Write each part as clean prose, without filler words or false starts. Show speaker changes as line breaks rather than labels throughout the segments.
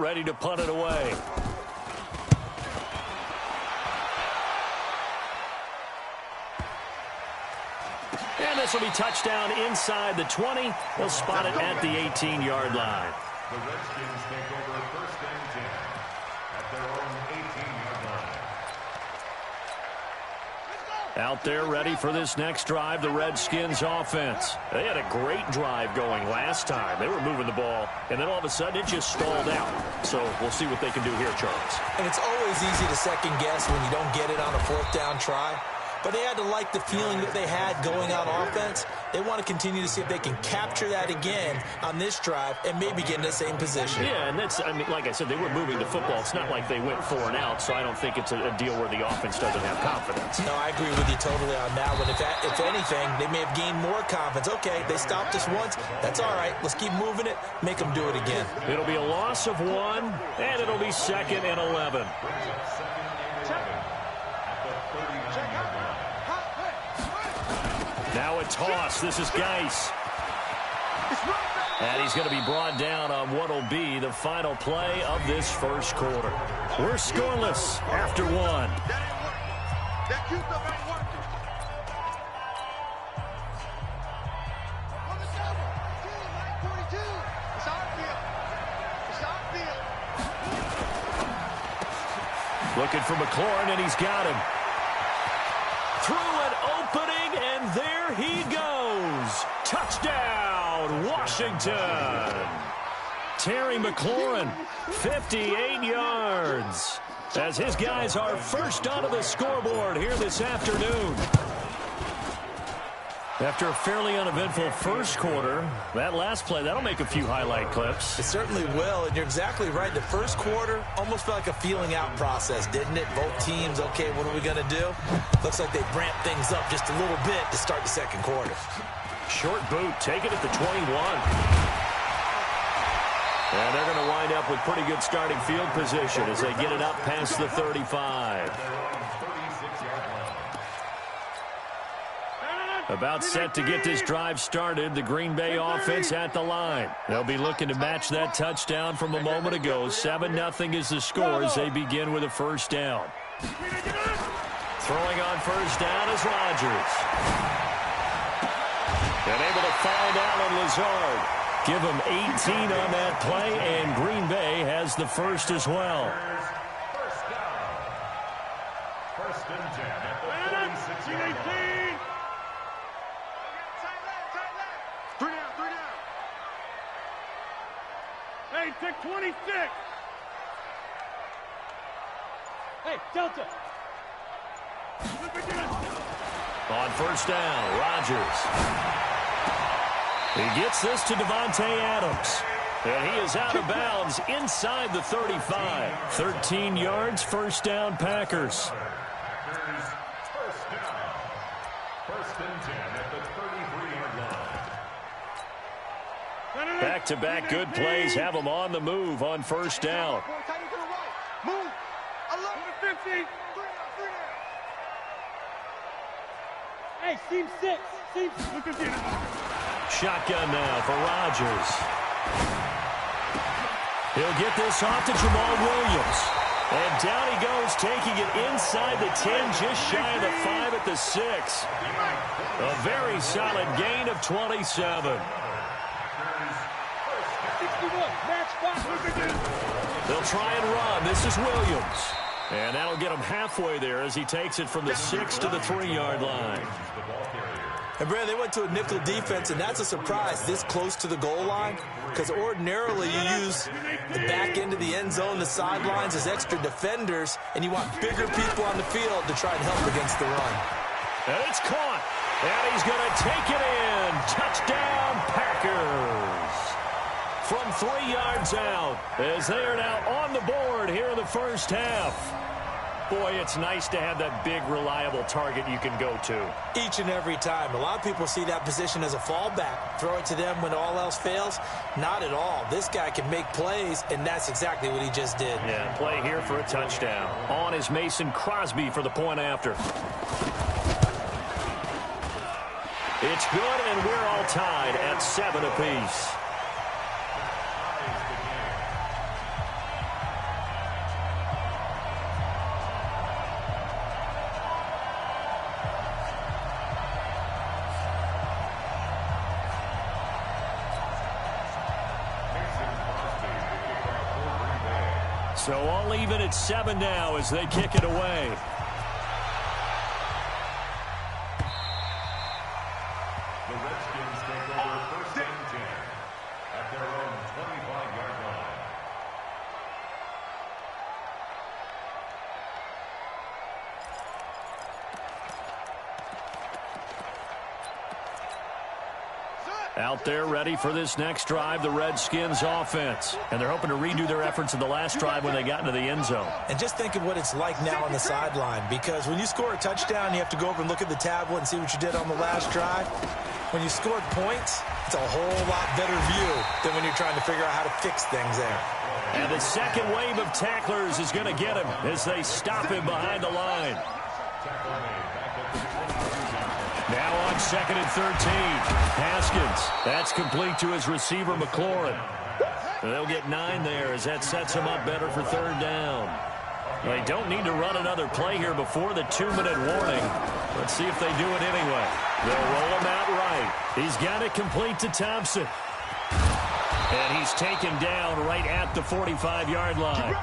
Ready to punt it away. And this will be touchdown inside the 20. They'll spot it at the 18-yard line.
The Redskins take over first and 10 at their own 18-yard line.
Out there ready for this next drive, the Redskins offense. They had a great drive going last time. They were moving the ball, and then all of a sudden it just stalled out. So we'll see what they can do here, Charles.
And it's always easy to second guess when you don't get it on a fourth down try. But they had to like the feeling that they had going on offense. They want to continue to see if they can capture that again on this drive and maybe get in the same position.
Yeah, and that's, I mean, like I said, they were moving the football. It's not like they went 4 and out, so I don't think it's a deal where the offense doesn't have confidence.
No, I agree with you totally on that one. If anything, they may have gained more confidence. Okay, they stopped us once. That's all right. Let's keep moving it. Make them do it again.
It'll be a loss of 1, and it'll be 2nd and 11. Now a toss. This is Geis. And he's going to be brought down on what will be the final play of this first quarter. We're scoreless after 1. Looking for McLaurin, and he's got him. Through an opening, and there he goes. Touchdown, Washington. Terry McLaurin, 58 yards. As his guys are first onto the scoreboard here this afternoon. After a fairly uneventful first quarter, that last play, that'll make a few highlight clips.
It certainly will, and you're exactly right. The first quarter almost felt like a feeling out process, didn't it? Both teams, okay, what are we going to do? Looks like they ramped things up just a little bit to start the second quarter.
Short boot, take it at the 21. And they're going to wind up with pretty good starting field position as they get it up past the 35. About set to get this drive started, the Green Bay offense at the line. They'll be looking to match that touchdown from a moment ago. 7-0 is the score as they begin with a first down. Throwing on first down is Rodgers. And able to find Allen Lazard. Give him 18 on that play, and Green Bay has the first as well.
First and 10 at the 46-yard line.
Hey, take 26. Hey, Delta.
On first down, Rodgers. He gets this to Devontae Adams. And he is out of bounds inside the 35. 13 yards, first down, Packers.
First down. First and 10 at the 33-yard line.
Back-to-back good plays have them on the move on first down.
Move. 11-50. Hey, seam 6. Seam 6.
Shotgun now for Rodgers. He'll get this off to Jamal Williams. And down he goes, taking it inside the 10, just shy of the 5 at the 6. A very solid gain of 27. They'll try and run. This is Williams. And that'll get him halfway there as he takes it from the 6 to the 3-yard line.
And, Brad, they went to a nickel defense, and that's a surprise this close to the goal line, because ordinarily you use the back end of the end zone, the sidelines as extra defenders, and you want bigger people on the field to try and help against the run.
And it's caught. And he's going to take it in. Touchdown, Packers. From 3 yards out, as they are now on the board here in the first half. Boy, it's nice to have that big, reliable target you can go to.
Each and every time. A lot of people see that position as a fallback. Throw it to them when all else fails. Not at all. This guy can make plays, and that's exactly what he just did.
Yeah, play here for a touchdown. On is Mason Crosby for the point after. It's good, and we're all tied at 7 apiece. So all even at 7 now as they kick it away.
The Redskins take over first and 10 at their own 25-yard line.
Out there ready for this next drive, the Redskins offense. And they're hoping to redo their efforts in the last drive when they got into the end zone.
And just think of what it's like now on the sideline, because when you score a touchdown, you have to go over and look at the tablet and see what you did on the last drive. When you scored points, it's a whole lot better view than when you're trying to figure out how to fix things there.
And the second wave of tacklers is going to get him as they stop him behind the line. Now on 2nd and 13. Haskins. That's complete to his receiver, McLaurin. They'll get 9 there as that sets him up better for 3rd down. They don't need to run another play here before the 2-minute warning. Let's see if they do it anyway. They'll roll him out right. He's got it complete to Thompson. And he's taken down right at the 45-yard line.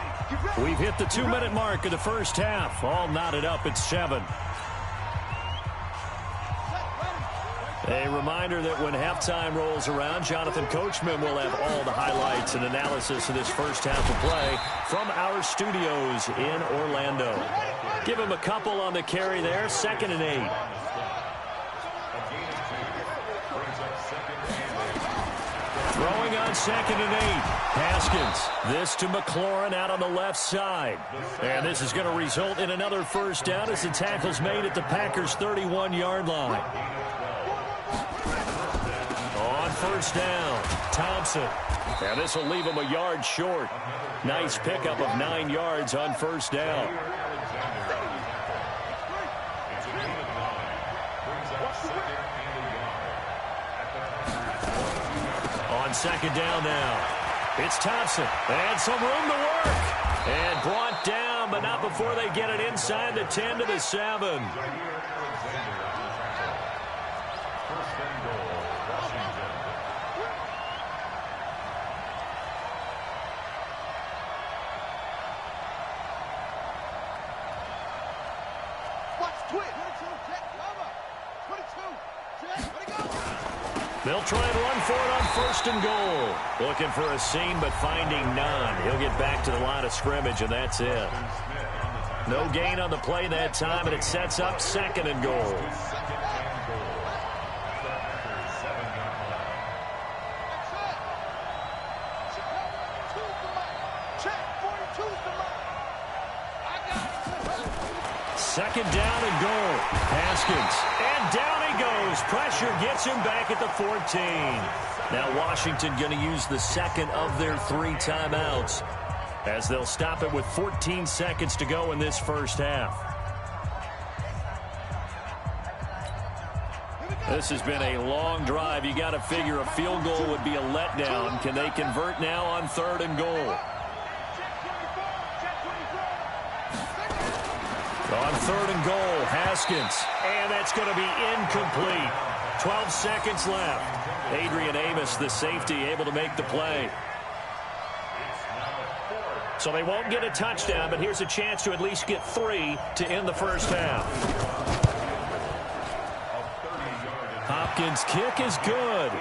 We've hit the 2-minute mark of the first half. All knotted up at 7. A reminder that when halftime rolls around, Jonathan Coachman will have all the highlights and analysis of this first half of play from our studios in Orlando. Give him a couple on the carry there, 2nd and 8. Throwing on 2nd and 8. Haskins. This to McLaurin out on the left side. And this is going to result in another first down as the tackle's made at the Packers' 31-yard line. On first down, Thompson. And this will leave him a yard short. Nice pickup of 9 yards on first down. On 2nd down now, it's Thompson. And some room to work. And brought down, but not before they get it inside the 10 to the 7. They'll try and run for it on 1st and goal. Looking for a seam, but finding none. He'll get back to the line of scrimmage, and that's it. No gain on the play that time, and it sets up 2nd and goal. Second down and goal. Haskins. And down he goes. Pressure gets him back at the 14. Now Washington going to use the second of their 3 timeouts as they'll stop it with 14 seconds to go in this first half. This has been a long drive. You got to figure a field goal would be a letdown. Can they convert now on 3rd and goal? On 3rd and goal, Haskins. And that's going to be incomplete. 12 seconds left. Adrian Amos, the safety, able to make the play. So they won't get a touchdown, but here's a chance to at least get 3 to end the first half. Hopkins' kick is good.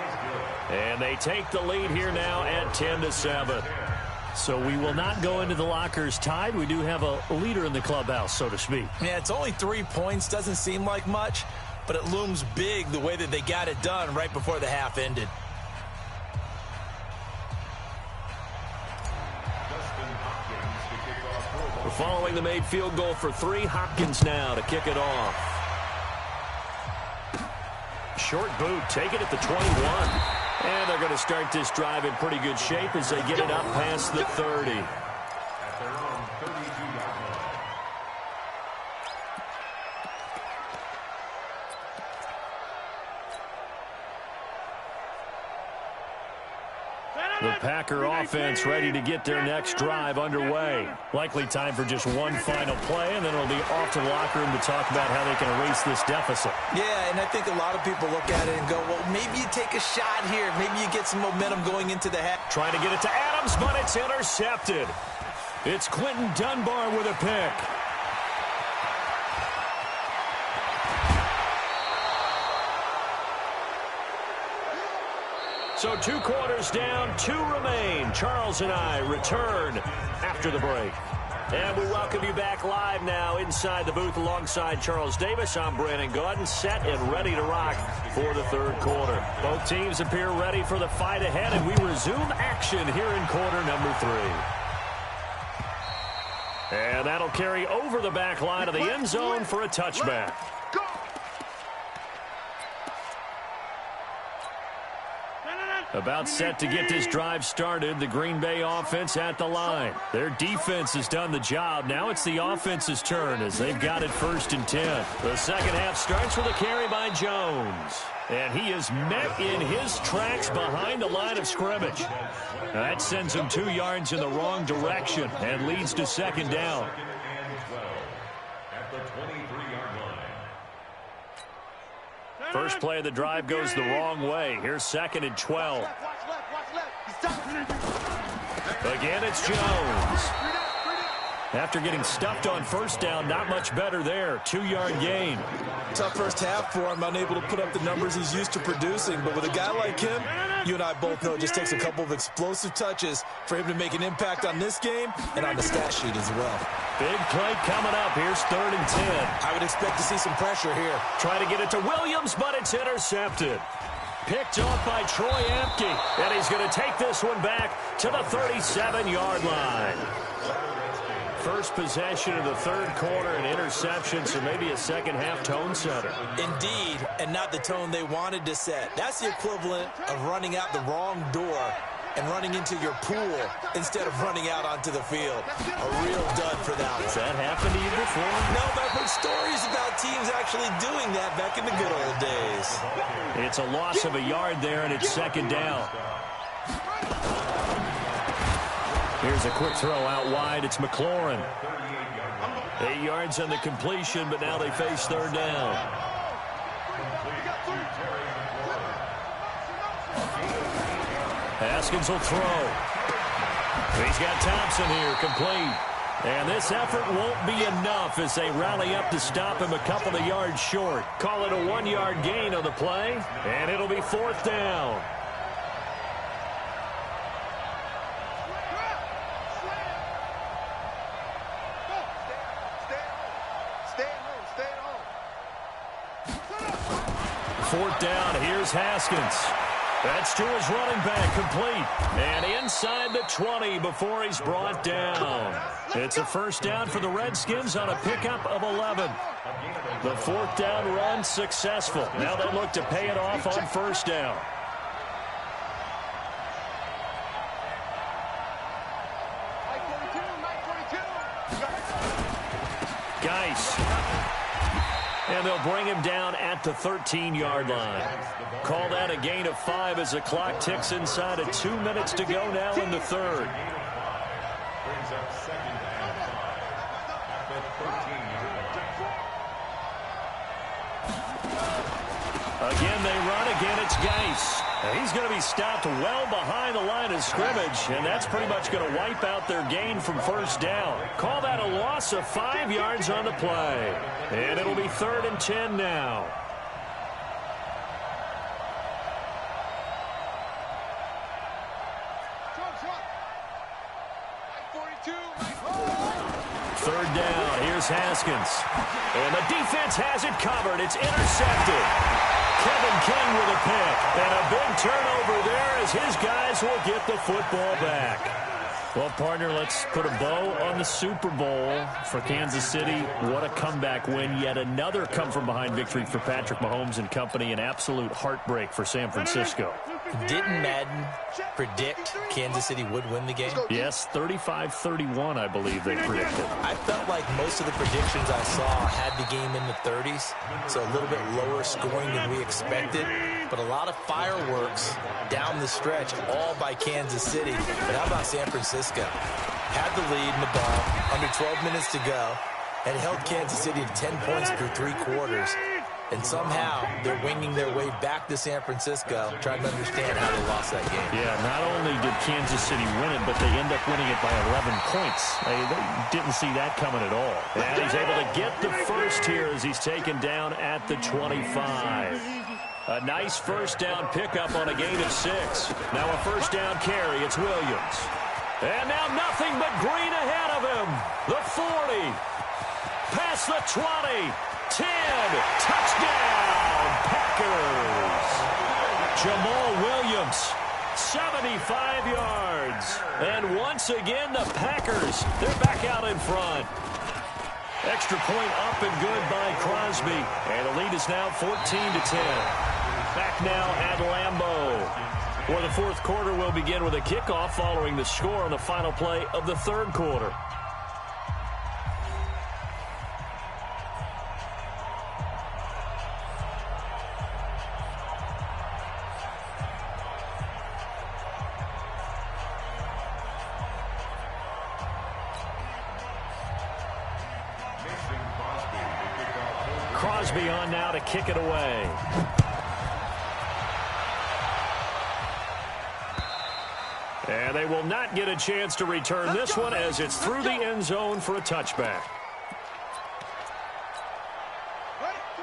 And they take the lead here now at 10 to 7. So we will not go into the lockers tied. We do have a leader in the clubhouse, so to speak.
Yeah, it's only 3 points. Doesn't seem like much, but it looms big the way that they got it done right before the half ended.
We're following the made field goal for 3. Hopkins now to kick it off. Short boot, take it at the 21. And they're going to start this drive in pretty good shape as they get it up past the 30.
At their own 32-yard line.
The Packer offense ready to get their next drive underway. Likely time for just one final play, and then it'll be off to the locker room to talk about how they can erase this deficit.
Yeah, and I think a lot of people look at it and go, well, maybe you take a shot here. Maybe you get some momentum going into the half.
Trying to get it to Adams, but it's intercepted. It's Quentin Dunbar with a pick. So 2 quarters down, 2 remain. Charles and I return after the break. And we welcome you back live now inside the booth alongside Charles Davis. I'm Brandon Gaudin, set and ready to rock for the 3rd quarter. Both teams appear ready for the fight ahead, and we resume action here in quarter number 3. And that'll carry over the back line of the end zone for a touchback. About set to get this drive started, the Green Bay offense at the line. Their defense has done the job. Now it's the offense's turn as they've got it 1st and 10. The second half starts with a carry by Jones. And he is met in his tracks behind the line of scrimmage. That sends him 2 yards in the wrong direction and leads to 2nd down. First play of the drive goes the wrong way. Here's 2nd and 12. Again, it's Jones. After getting stuffed on 1st down, not much better there. 2-yard gain.
Tough first half for him, unable to put up the numbers he's used to producing. But with a guy like him, you and I both know it just takes a couple of explosive touches for him to make an impact on this game and on the stat sheet as well.
Big play coming up. Here's 3rd and 10.
I would expect to see some pressure here.
Try to get it to Williams, but it's intercepted. Picked off by Troy Apke. And he's going to take this one back to the 37-yard line. First possession of the 3rd quarter, an interception, so maybe a second-half tone setter.
Indeed, and not the tone they wanted to set. That's the equivalent of running out the wrong door and running into your pool instead of running out onto the field. A real dud for that one.
Has that happened to you before?
No, but I've heard stories about teams actually doing that back in the good old days.
It's a loss of a yard there, and it's 2nd down. Here's a quick throw out wide. It's McLaurin. 8 yards on the completion, but now they face 3rd down. Haskins will throw. He's got Thompson here, complete. And this effort won't be enough as they rally up to stop him a couple of yards short. Call it a 1-yard gain on the play, and it'll be 4th down. Fourth down, here's Haskins. That's to his running back, complete. And inside the 20 before he's brought down. It's a 1st down for the Redskins on a pickup of 11. The 4th down run successful. Now they look to pay it off on 1st down. Geis. And they'll bring him down at the 13-yard line. Call that a gain of 5 as the clock ticks inside of 2 minutes to go now in the 3rd.
Brings up 2nd and 5 at the 13-yard line.
Again, they run. Again, it's Geis. He's going to be stopped well behind the line of scrimmage, and that's pretty much going to wipe out their gain from 1st down. Call that a loss of 5 yards on the play. And it'll be 3rd and 10 now. Third down. Here's Haskins. And the defense has it covered. It's intercepted. Kevin King with a pick. And a big turnover there as his guys will get the football back. Well, partner, let's put a bow on the Super Bowl for Kansas City. What a comeback win. Yet another come-from-behind victory for Patrick Mahomes and company. An absolute heartbreak for San Francisco.
Didn't Madden predict Kansas City would win the game?
Yes, 35-31, I believe they predicted.
I felt like most of the predictions I saw had the game in the 30s, so a little bit lower scoring than we expected. But a lot of fireworks down the stretch, all by Kansas City. But how about San Francisco? Had the lead in the ball, under 12 minutes to go, and held Kansas City to 10 points through 3 quarters. and somehow they're winging their way back to San Francisco, trying to understand how they lost that game.
Yeah, not only did Kansas City win it, but they end up winning it by 11 points. They didn't see that coming at all. And he's able to get the first here as he's taken down at the 25. A nice first down pickup on a gain of 6. Now a first down carry. It's Williams. And now nothing but green ahead of him. The 40. Past the 20. 10. Touchdown, Packers. Jamal Williams, 75 yards. And once again, the Packers, they're back out in front. Extra point up and good by Crosby. And the lead is now 14-10. Back now at Lambeau. For the fourth quarter, we'll begin with a kickoff following the score on the final play of the third quarter. Crosby on now to kick it away. And they will not get a chance to return this one as it's through the end zone for a touchback.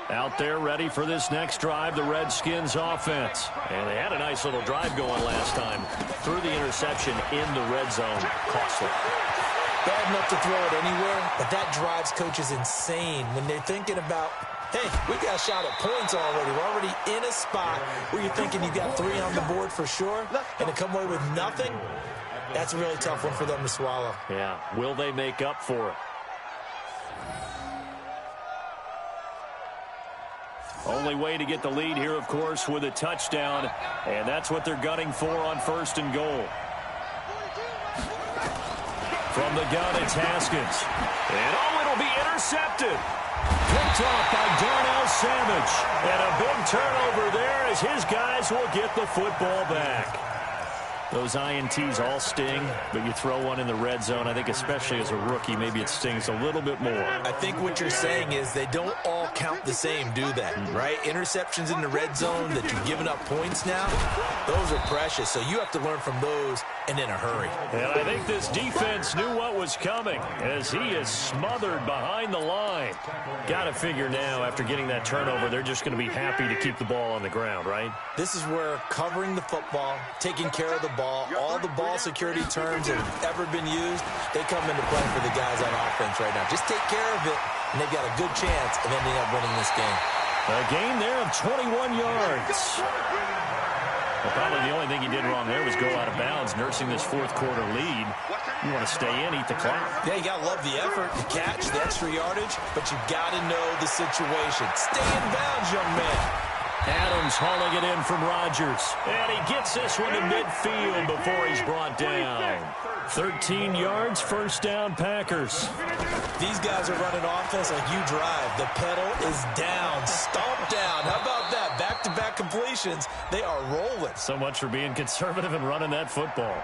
Out there ready for this next drive, the Redskins offense. And they had a nice little drive going last time. Through the interception in the red zone. Costly.
Bad enough to throw it anywhere, but that drives coaches insane when they're thinking about, hey, we got a shot at points already. We're already in a spot where you're thinking you got 3 on the board for sure, and to come away with nothing, that's a really tough one for them to swallow.
Yeah, will they make up for it? Only way to get the lead here, of course, with a touchdown, and that's what they're gunning for on first and goal. From the gun, it's Haskins. And it'll be intercepted. Picked off by Darnell Savage. And a big turnover there as his guys will get the football back. Those INTs all sting, but you throw one in the red zone, I think especially as a rookie, maybe it stings a little bit more.
I think what you're saying is they don't all count the same, do they? Right? Interceptions in the red zone that you've given up points now, those are precious. So you have to learn from those and in a hurry.
And I think this defense knew what was coming as he is smothered behind the line. Got to figure now after getting that turnover, they're just going to be happy to keep the ball on the ground, right?
This is where covering the football, taking care of the ball, all the ball security terms that have ever been used, they come into play for the guys on offense right now. Just take care of it, and they've got a good chance of ending up winning this game.
A gain there of 21 yards. Well, probably the only thing he did wrong there was go out of bounds, nursing this fourth quarter lead. You want to stay in, eat the clock.
Yeah, you got to love the effort, the catch, the extra yardage, but you got to know the situation. Stay in bounds, young man.
Adams hauling it in from Rodgers. And he gets this one to midfield before he's brought down. 13 yards, first down, Packers.
These guys are running offense like you drive. The pedal is down, stomp down. How about that? Back-to-back completions. They are rolling.
So much for being conservative and running that football.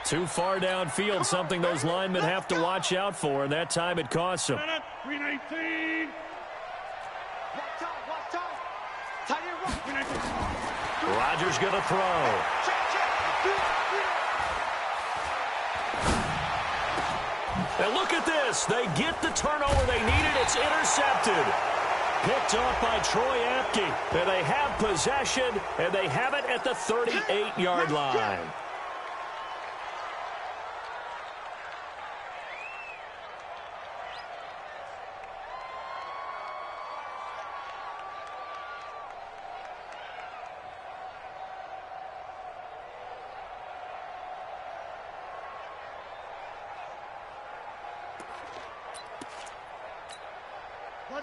Too far downfield, something those linemen have to watch out for, and that time it costs them.
319.
Rodgers going to throw. And look at this. They get the turnover they needed. It's intercepted. Picked off by Troy Apke. And they have possession, and they have it at the 38-yard line.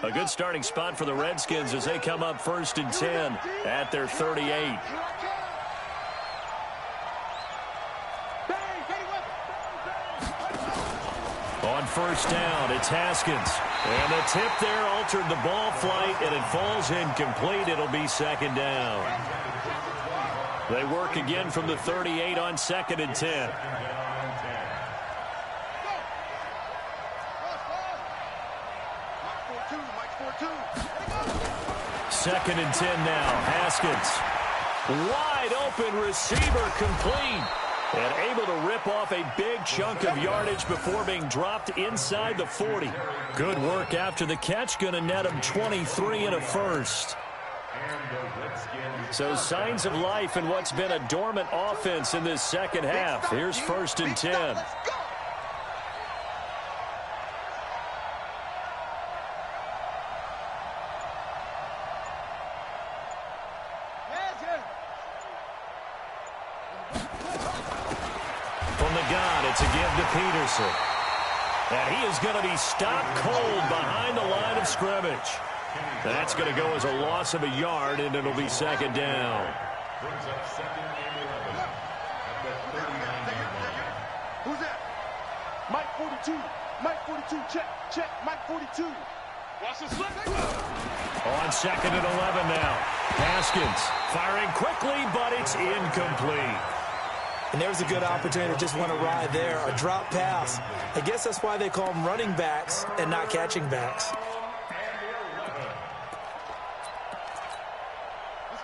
A good starting spot for the Redskins as they come up first and 10 at their 38. On first down, it's Haskins. And the tip there altered the ball flight, and it falls incomplete. It'll be second down. They work again from the 38 on second and 10. Second and 10 now. Haskins. Wide open receiver complete. And able to rip off a big chunk of yardage before being dropped inside the 40. Good work after the catch. Going to net him 23 and a first. So signs of life in what's been a dormant offense in this second half. Here's first and 10. From the gun, it's a give to Peterson. And he is going to be stopped cold behind the line of scrimmage. That's going to go as a loss of a yard, and it'll be second down.
Brings up second and 11 at the 39-yard line.
Who's that? Mike 42. Mike 42. Check. Mike 42. Watch the slip.
On second and 11 now. Haskins firing quickly, but it's incomplete.
And there's a good opportunity to just want to ride there. A drop pass. I guess that's why they call them running backs and not catching backs.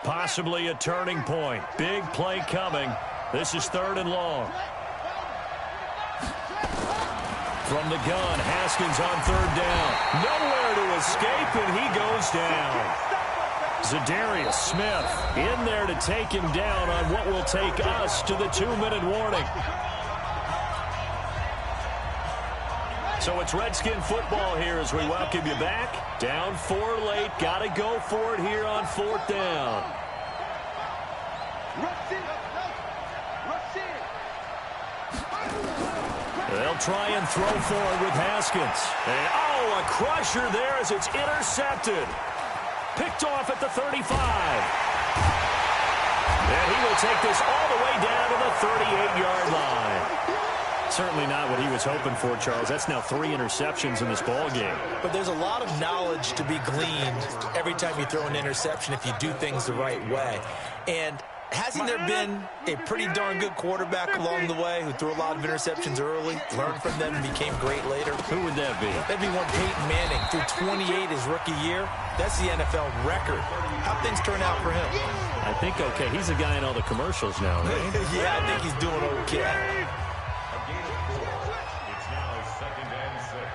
Possibly a turning point. Big play coming. This is third and long. From the gun, Haskins on third down. Nowhere to escape, and he goes down. Za'Darius Smith in there to take him down on what will take us to the 2-minute warning. So it's Redskin football here as we welcome you back. Down 4 late. Got to go for it here on fourth down. They'll try and throw forward with Haskins. And, a crusher there as it's intercepted. Picked off at the 35. And he will take this all the way down to the 38-yard line. Certainly not what he was hoping for, Charles. That's now 3 interceptions in this ball game.
But there's a lot of knowledge to be gleaned every time you throw an interception if you do things the right way. And hasn't there been a pretty darn good quarterback along the way who threw a lot of interceptions early, learned from them, and became great later?
Who would that be?
That'd be one Peyton Manning. Threw 28 his rookie year. That's the NFL record. How'd things turn out for him?
I think okay. He's a guy in all the commercials now, right?
Yeah, I think he's doing okay.
It's now second and 6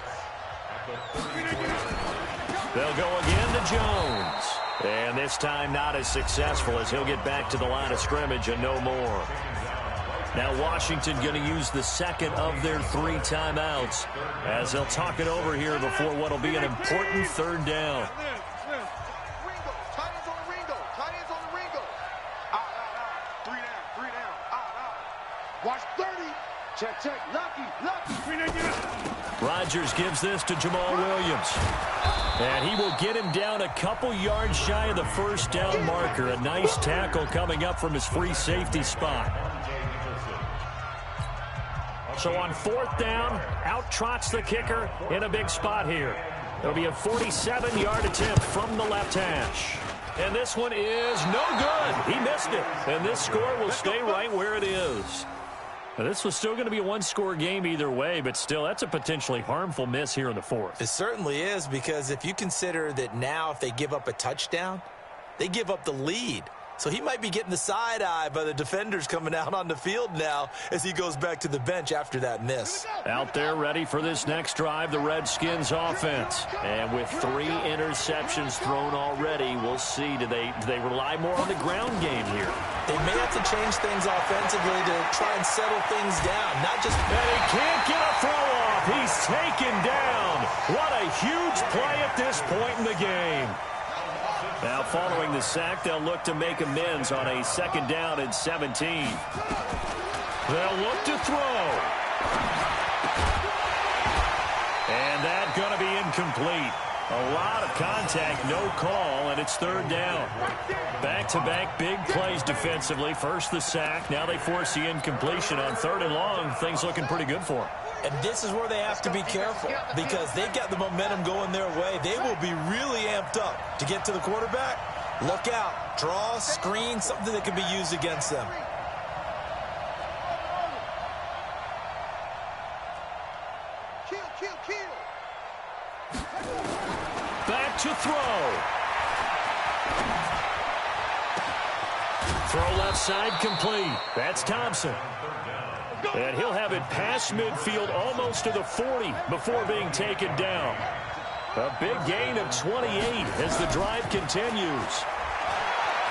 at the 34.
They'll go again to Jones. And this time not as successful as he'll get back to the line of scrimmage and no more. Now Washington going to use the second of their 3 timeouts as they'll talk it over here before what will be an important third down.
Watch 30. Check. Lucky.
Rodgers gives this to Jamal Williams. And he will get him down a couple yards shy of the first down marker. A nice tackle coming up from his free safety spot. So on fourth down, out trots the kicker in a big spot here. It'll be a 47-yard attempt from the left hash. And this one is no good. He missed it. And this score will stay right where it is. Now, this was still going to be a one-score game either way, but still, that's a potentially harmful miss here in the fourth.
It certainly is, because if you consider that now if they give up a touchdown, they give up the lead. So he might be getting the side eye by the defenders coming out on the field now as he goes back to the bench after that miss.
Out there ready for this next drive, the Redskins offense. And with 3 interceptions thrown already, we'll see. Do they rely more on the ground game here?
They may have to change things offensively to try and settle things down. Not just...
And he can't get a throw off. He's taken down. What a huge play at this point in the game. Now, following the sack, they'll look to make amends on a second down and 17. They'll look to throw. And that's going to be incomplete. A lot of contact, no call, and it's third down. Back-to-back big plays defensively. First the sack, now they force the incompletion on third and long. Things looking pretty good for them.
And this is where they have to be careful, because they've got the momentum going their way. They will be really amped up to get to the quarterback. Look out. Draw, screen, something that can be used against them.
back to throw. Throw left side complete. That's Thompson. And he'll have it past midfield almost to the 40 before being taken down. A big gain of 28 as the drive continues.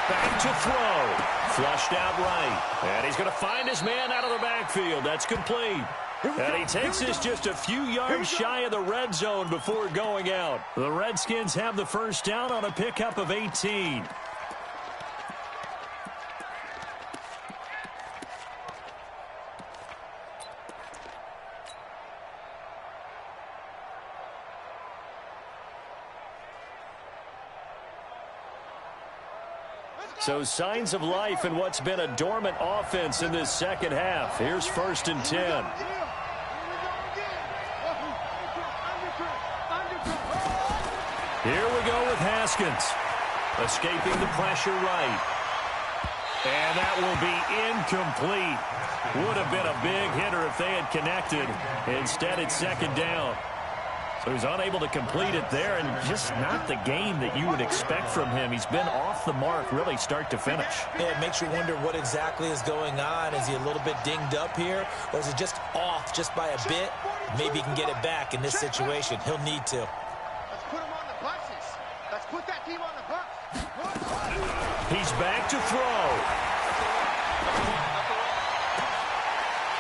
Back to throw. Flushed out right. And he's going to find his man out of the backfield. That's complete. And he takes this just a few yards shy of the red zone before going out. The Redskins have the first down on a pickup of 18. So signs of life in what's been a dormant offense in this second half. Here's 1st and 10. Here we go with Haskins. Escaping the pressure right. And that will be incomplete. Would have been a big hitter if they had connected. Instead, it's 2nd down. So he's unable to complete it there, and just not the game that you would expect from him. He's been off the mark really start to finish.
Yeah, it makes you wonder what exactly is going on. Is he a little bit dinged up here, or is it just off just by a bit? Maybe he can get it back in this situation. He'll need to.
Let's put him on the buses. Let's put that team on the bus.
He's back to throw.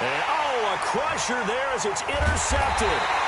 And, oh, a crusher there as it's intercepted.